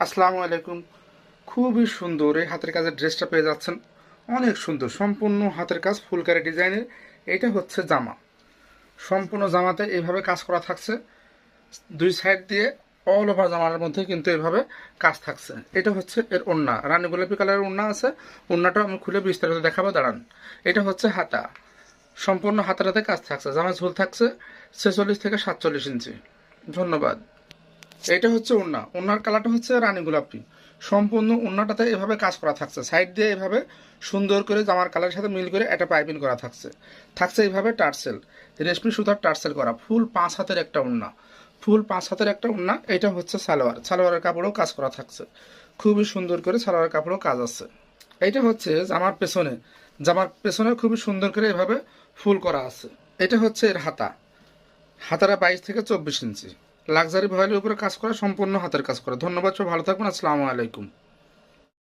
আসসালামু আলাইকুম। খুবই সুন্দর এই হাতের কাজের ড্রেসটা পেয়ে যাচ্ছেন। অনেক সুন্দর, সম্পূর্ণ হাতের কাজ, ফুলকারি ডিজাইনের। এটা হচ্ছে জামা। সম্পূর্ণ জামাতে এইভাবে কাজ করা থাকছে, দুই সাইড দিয়ে অল ওভার জামার মধ্যে কিন্তু এইভাবে কাজ থাকছে। এটা হচ্ছে এর ওড়না, রানী গোলাপি কালারের ওড়না আছে। ওড়নাটা আমি খুলে বিস্তারিত দেখাবো, দাঁড়ান। এটা হচ্ছে হাতা, সম্পূর্ণ হাতাটাতে কাজ থাকছে। জামা ঝুল থাকছে 46 থেকে 47 ইঞ্চি। ধন্যবাদ। এটা হচ্ছে ওড়না, ওড়নার কালারটা হচ্ছে রানী গোলাপি। সম্পূর্ণ ওড়নাটাতে এভাবে কাজ করা থাকছে, সাইড দিয়ে এভাবে সুন্দর করে জামার কালারের সাথে মিল করে একটা পাইপিং করা থাকছে। থাকছে এইভাবে টার্সেল, রেশমি সুতার টার্সেল করা। ফুল 5 হাতের একটা ওড়না, ফুল 5 হাতের একটা ওড়না। এটা হচ্ছে সালোয়ার, সালোয়ারের কাপড়ও কাজ করা থাকছে। খুবই সুন্দর করে সালোয়ারের কাপড়ও কাজ আছে। এটা হচ্ছে জামার পেছনে, জামার পেছনে খুবই সুন্দর করে এভাবে ফুল করা আছে। এটা হচ্ছে এর হাতা, হাতারা 22 থেকে 24 ইঞ্চি। লাক্সারি ভয়েলের উপরে কাজ করা, সম্পূর্ণ হাতের কাজ করা। ধন্যবাদ, সব ভালো থাকবেন। আসসালামু আলাইকুম।